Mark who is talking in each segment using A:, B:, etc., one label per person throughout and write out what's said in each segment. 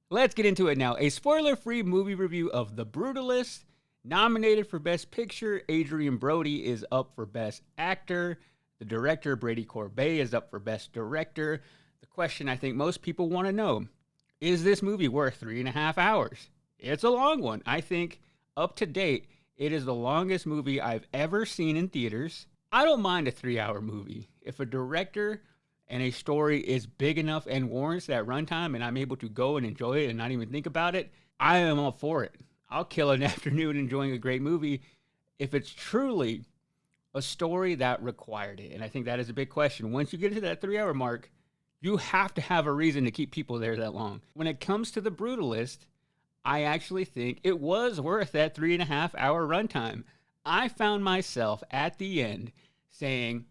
A: Let's get into it now. A spoiler-free movie review of The Brutalist. Nominated for Best Picture, Adrien Brody is up for Best Actor. The director, Brady Corbet, is up for Best Director. The question I think most people want to know, is this movie worth 3.5 hours? It's a long one. I think, up to date, it is the longest movie I've ever seen in theaters. I don't mind a 3-hour movie. If a director and a story is big enough and warrants that runtime and I'm able to go and enjoy it and not even think about it, I am all for it. I'll kill an afternoon enjoying a great movie if it's truly a story that required it. And I think that is a big question. Once you get to that 3-hour mark, you have to have a reason to keep people there that long. When it comes to The Brutalist, I actually think it was worth that 3.5-hour runtime. I found myself at the end saying,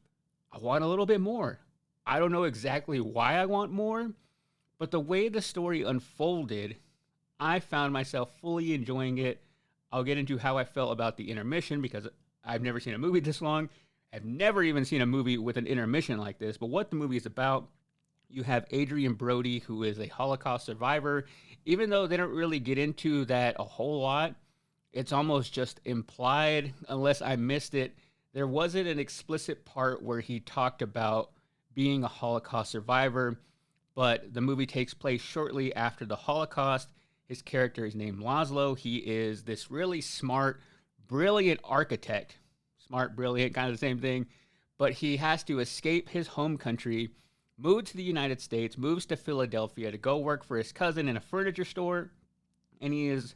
A: I want a little bit more. I don't know exactly why I want more, but the way the story unfolded, I found myself fully enjoying it. I'll get into how I felt about the intermission because I've never seen a movie this long. I've never even seen a movie with an intermission like this, but what the movie is about, you have Adrien Brody, who is a Holocaust survivor. Even though they don't really get into that a whole lot, it's almost just implied, unless I missed it. There wasn't an explicit part where he talked about being a Holocaust survivor, but the movie takes place shortly after the Holocaust. His character is named Laszlo. He is this really smart, brilliant architect. Smart, brilliant, kind of the same thing. But he has to escape his home country, move to the United States, moves to Philadelphia to go work for his cousin in a furniture store. And he is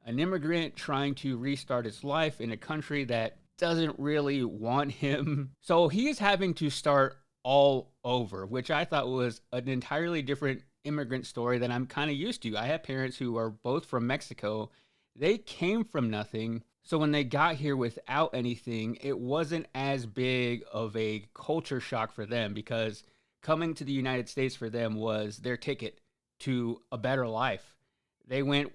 A: an immigrant trying to restart his life in a country that doesn't really want him. So he is having to start all over, which I thought was an entirely different immigrant story that I'm kind of used to. I have parents who are both from Mexico. They came from nothing. So when they got here without anything, it wasn't as big of a culture shock for them because coming to the United States for them was their ticket to a better life. They went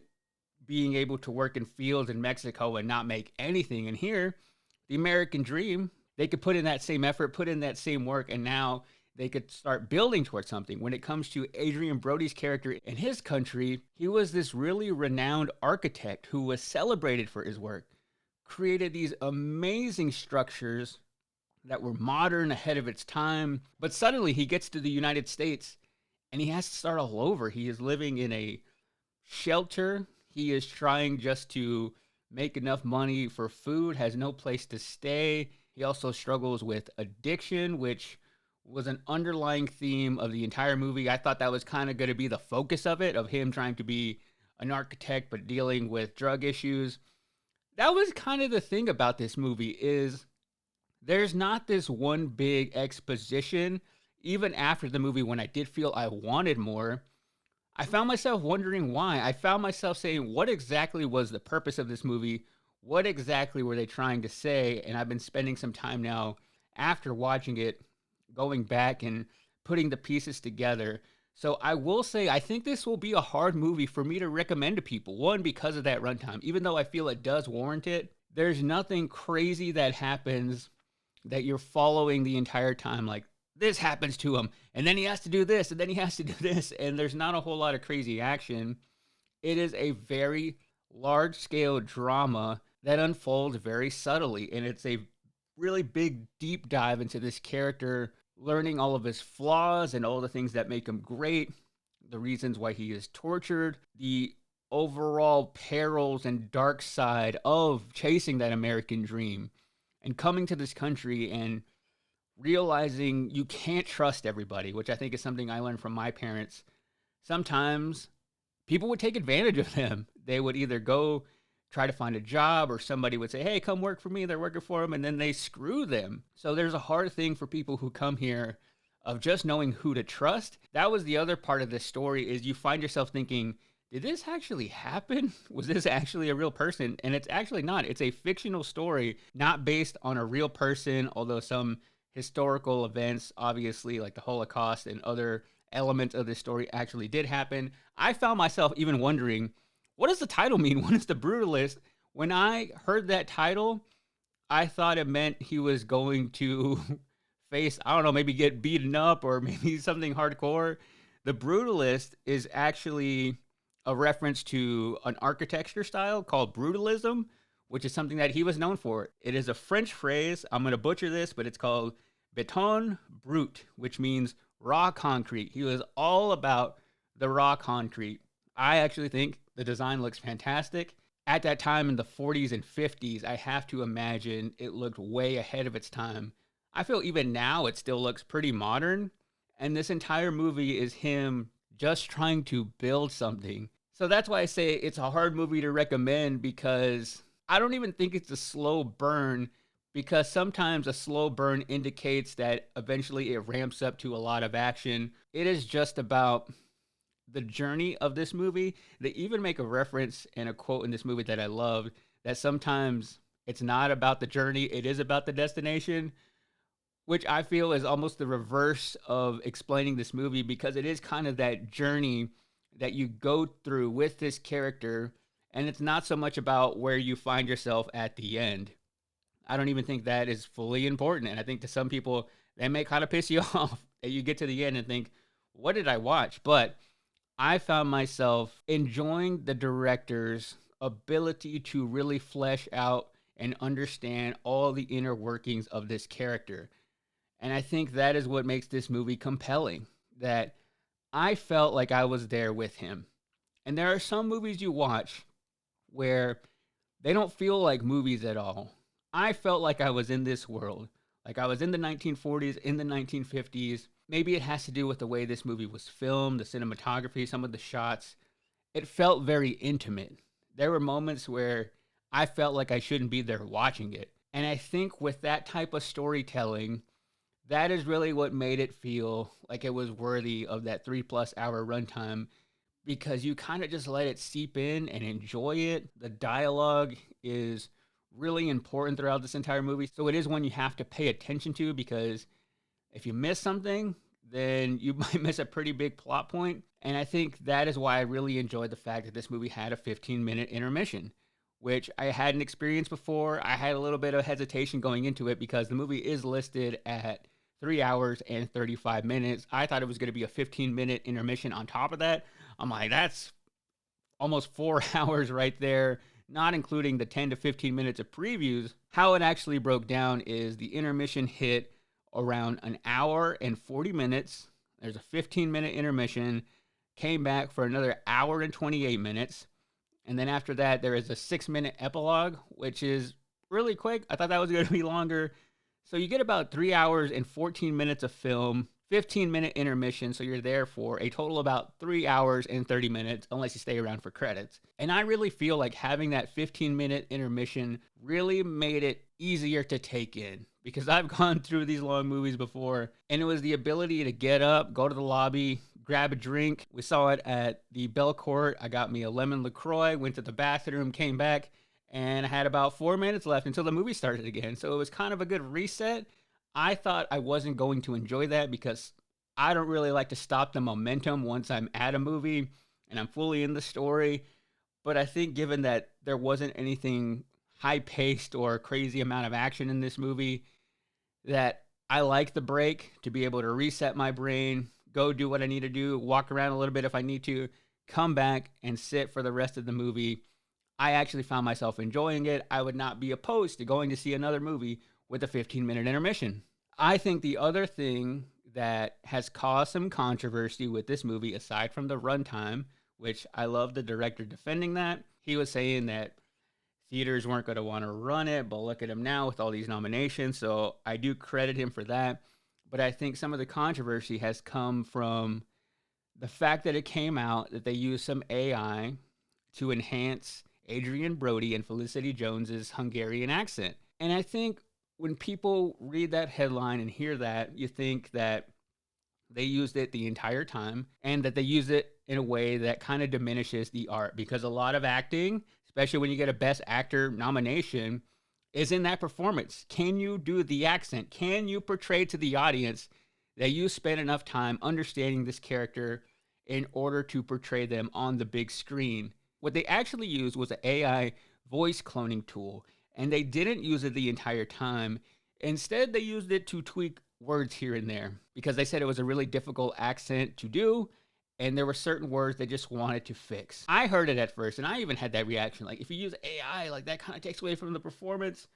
A: being able to work in fields in Mexico and not make anything. And here, the American dream, they could put in that same effort, put in that same work, and now they could start building towards something. When it comes to Adrien Brody's character in his country, he was this really renowned architect who was celebrated for his work, created these amazing structures that were modern, ahead of its time. But suddenly he gets to the United States and he has to start all over. He is living in a shelter. He is trying just to make enough money for food, has no place to stay. He also struggles with addiction, which was an underlying theme of the entire movie. I thought that was kind of going to be the focus of it, of him trying to be an architect but dealing with drug issues. That was kind of the thing about this movie is there's not this one big exposition. Even after the movie, when I did feel I wanted more, I found myself wondering why. I found myself saying, what exactly was the purpose of this movie? What exactly were they trying to say? And I've been spending some time now after watching it, going back and putting the pieces together. So I will say, I think this will be a hard movie for me to recommend to people. One, because of that runtime. Even though I feel it does warrant it, there's nothing crazy that happens that you're following the entire time. Like, this happens to him, and then he has to do this, and then he has to do this, and there's not a whole lot of crazy action. It is a very large-scale drama that unfolds very subtly, and it's a really big, deep dive into this character, learning all of his flaws and all the things that make him great, the reasons why he is tortured, the overall perils and dark side of chasing that American dream, and coming to this country and realizing you can't trust everybody, which I think is something I learned from my parents. Sometimes people would take advantage of them. They would either go try to find a job, or somebody would say, hey, come work for me. They're working for them, and then they screw them. So there's a hard thing for people who come here of just knowing who to trust. That was the other part of this story, is you find yourself thinking, did this actually happen? Was this actually a real person? And it's actually not. It's a fictional story, not based on a real person, although some historical events, obviously, like the Holocaust and other elements of this story actually did happen. I found myself even wondering, what does the title mean? What is The Brutalist? When I heard that title, I thought it meant he was going to face, I don't know, maybe get beaten up or maybe something hardcore. The Brutalist is actually a reference to an architecture style called brutalism, which is something that he was known for. It is a French phrase. I'm going to butcher this, but it's called béton brut, which means raw concrete. He was all about the raw concrete. I actually think the design looks fantastic. At that time in the 40s and 50s, I have to imagine it looked way ahead of its time. I feel even now it still looks pretty modern. And this entire movie is him just trying to build something. So that's why I say it's a hard movie to recommend, because I don't even think it's a slow burn, because sometimes a slow indicates indicates that eventually it ramps up to a lot of action. It is just about the journey of this movie. They even make a reference and a quote in this movie that I loved, that sometimes it's not about the journey, it is about the destination, which I feel is almost the reverse of explaining this movie, because it is kind of that journey that you go through with this character, and it's not so much about where you find yourself at the end. I don't even think that is fully important. And I think to some people, that may kind of piss you off that you get to the end and think, what did I watch? But I found myself enjoying the director's ability to really flesh out and understand all the inner workings of this character. And I think that is what makes this movie compelling, that I felt like I was there with him. And there are some movies you watch where they don't feel like movies at all. I felt like I was in this world, like I was in the 1940s, in the 1950s. Maybe it has to do with the way this movie was filmed, the cinematography, some of the shots. It felt very intimate. There were moments where I felt like I shouldn't be there watching it. And I think with that type of storytelling, that is really what made it feel like it was worthy of that 3+ hour runtime, because you kind of just let it seep in and enjoy it. The dialogue is really important throughout this entire movie. So it is one you have to pay attention to, because if you miss something, then you might miss a pretty big plot point. And I think that is why I really enjoyed the fact that this movie had a 15-minute intermission, which I hadn't experienced before. I had a little bit of hesitation going into it because the movie is listed at 3 hours and 35 minutes. I thought it was going to be a 15-minute intermission on top of that. I'm like, that's almost 4 hours right there, not including the 10 to 15 minutes of previews. How it actually broke down is the intermission hit around an hour and 40 minutes. There's a 15-minute intermission, came back for another hour and 28 minutes. And then after that, there is a 6-minute epilogue, which is really quick. I thought that was going to be longer. So you get about 3 hours and 14 minutes of film, 15-minute intermission. So you're there for a total of about 3 hours and 30 minutes, unless you stay around for credits. And I really feel like having that 15-minute intermission really made it easier to take in, because I've gone through these long movies before, and it was the ability to get up, go to the lobby, grab a drink. We saw it at the Belcourt. I got me a lemon LaCroix, went to the bathroom, came back, and I had about 4 minutes left until the movie started again. So it was kind of a good reset. I thought I wasn't going to enjoy that, because I don't really like to stop the momentum once I'm at a movie and I'm fully in the story. But I think given that there wasn't anything high-paced or crazy amount of action in this movie, that I like the break to be able to reset my brain, go do what I need to do, walk around a little bit if I need to, come back and sit for the rest of the movie. I actually found myself enjoying it. I would not be opposed to going to see another movie with a 15-minute intermission. I think the other thing that has caused some controversy with this movie, aside from the runtime, which I love the director defending that, he was saying that theaters weren't going to want to run it, but look at him now with all these nominations. So I do credit him for that. But I think some of the controversy has come from the fact that it came out that they used some AI to enhance Adrien Brody and Felicity Jones's Hungarian accent. And I think when people read that headline and hear that, you think that they used it the entire time and that they use it in a way that kind of diminishes the art, because a lot of acting, especially when you get a Best Actor nomination, is in that performance. Can you do the accent? Can you portray to the audience that you spent enough time understanding this character in order to portray them on the big screen? What they actually used was an AI voice cloning tool, and they didn't use it the entire time. Instead, they used it to tweak words here and there, because they said it was a really difficult accent to do, and there were certain words they just wanted to fix. I heard it at first, and I even had that reaction. Like, if you use AI, like that kind of takes away from the performance.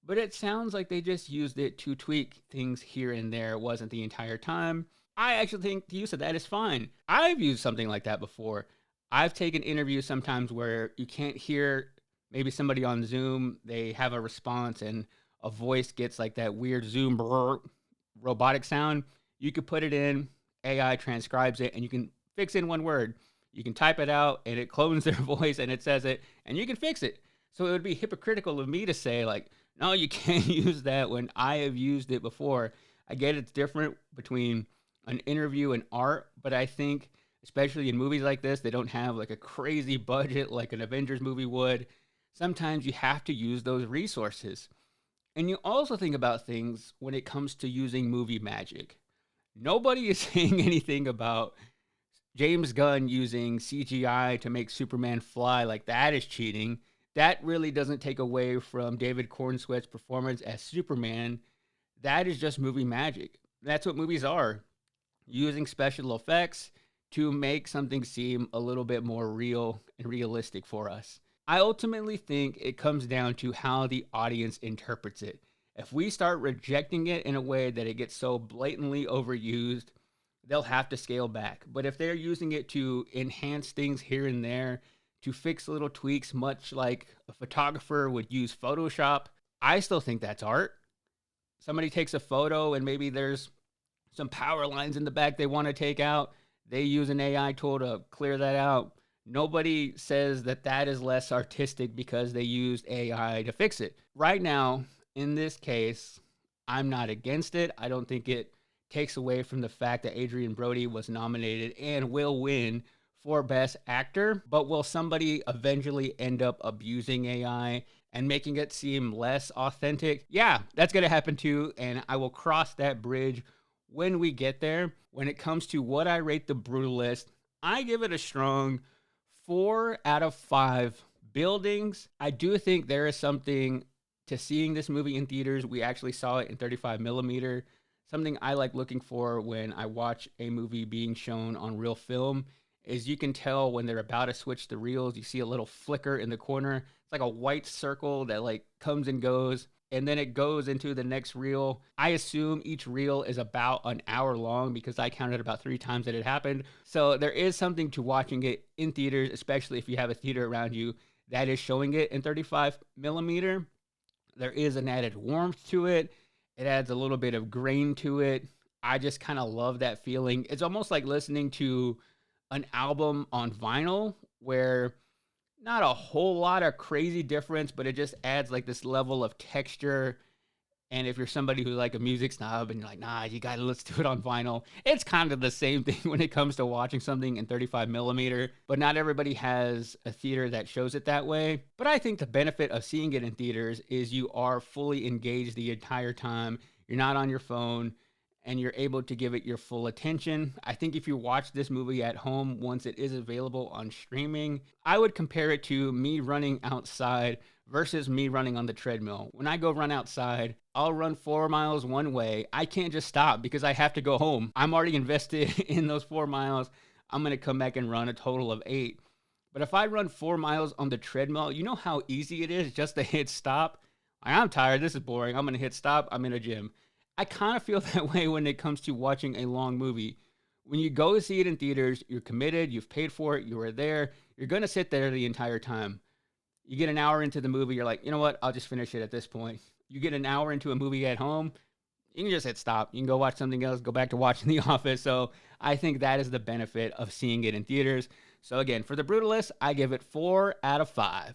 A: But it sounds like they just used it to tweak things here and there. It wasn't the entire time. I actually think the use of that is fine. I've used something like that before. I've taken interviews sometimes where you can't hear maybe somebody on Zoom, they have a response and a voice gets like that weird Zoom brrr, robotic sound. You could put it in, AI transcribes it, and you can fix in one word. You can type it out and it clones their voice and it says it, and you can fix it. So it would be hypocritical of me to say, like, no, you can't use that when I have used it before. I get it's different between an interview and art, but I think, especially in movies like this, they don't have like a crazy budget like an Avengers movie would. Sometimes you have to use those resources. And you also think about things when it comes to using movie magic. Nobody is saying anything about James Gunn using CGI to make Superman fly, like that is cheating. That really doesn't take away from David Cornsweet's performance as Superman. That is just movie magic. That's what movies are. Using special effects to make something seem a little bit more real and realistic for us. I ultimately think it comes down to how the audience interprets it. If we start rejecting it in a way that it gets so blatantly overused, they'll have to scale back. But if they're using it to enhance things here and there, to fix little tweaks, much like a photographer would use Photoshop, I still think that's art. Somebody takes a photo and maybe there's some power lines in the back they want to take out. They use an AI tool to clear that out. Nobody says that that is less artistic because they used AI to fix it. Right now, in this case, I'm not against it. I don't think it takes away from the fact that Adrien Brody was nominated and will win for Best Actor. But will somebody eventually end up abusing AI and making it seem less authentic? Yeah, that's going to happen too. And I will cross that bridge when we get there. When it comes to what I rate The Brutalist, I give it a strong 4 out of 5 buildings. I do think there is something to seeing this movie in theaters. We actually saw it in 35 millimeter. Something I like looking for when I watch a movie being shown on real film is you can tell when they're about to switch the reels. You see a little flicker in the corner. It's like a white circle that like comes and goes, and then it goes into the next reel. I assume each reel is about an hour long because I counted about 3 times that it happened. So there is something to watching it in theaters, especially if you have a theater around you that is showing it in 35 millimeter. There is an added warmth to it. It adds a little bit of grain to it. I just kind of love that feeling. It's almost like listening to an album on vinyl where not a whole lot of crazy difference, but it just adds like this level of texture. And if you're somebody who's like a music snob and you're like, nah, you gotta let's do it on vinyl, it's kind of the same thing when it comes to watching something in 35 millimeter. But not everybody has a theater that shows it that way. But I think the benefit of seeing it in theaters is you are fully engaged the entire time. You're not on your phone and you're able to give it your full attention. I think if you watch this movie at home once it is available on streaming, I would compare it to me running outside versus me running on the treadmill. When I go run outside, I'll run 4 miles one way. I can't just stop because I have to go home. I'm already invested in those 4 miles. I'm going to come back and run a total of 8. But if I run 4 miles on the treadmill, you know how easy it is just to hit stop? I'm tired. This is boring. I'm going to hit stop. I'm in a gym. I kind of feel that way when it comes to watching a long movie. When you go see it in theaters, you're committed, you've paid for it, you were there, you're going to sit there the entire time. You get an hour into the movie, you're like, you know what, I'll just finish it at this point. You get an hour into a movie at home, you can just hit stop. You can go watch something else, go back to watching The Office. So I think that is the benefit of seeing it in theaters. So again, for The Brutalist, I give it 4 out of 5.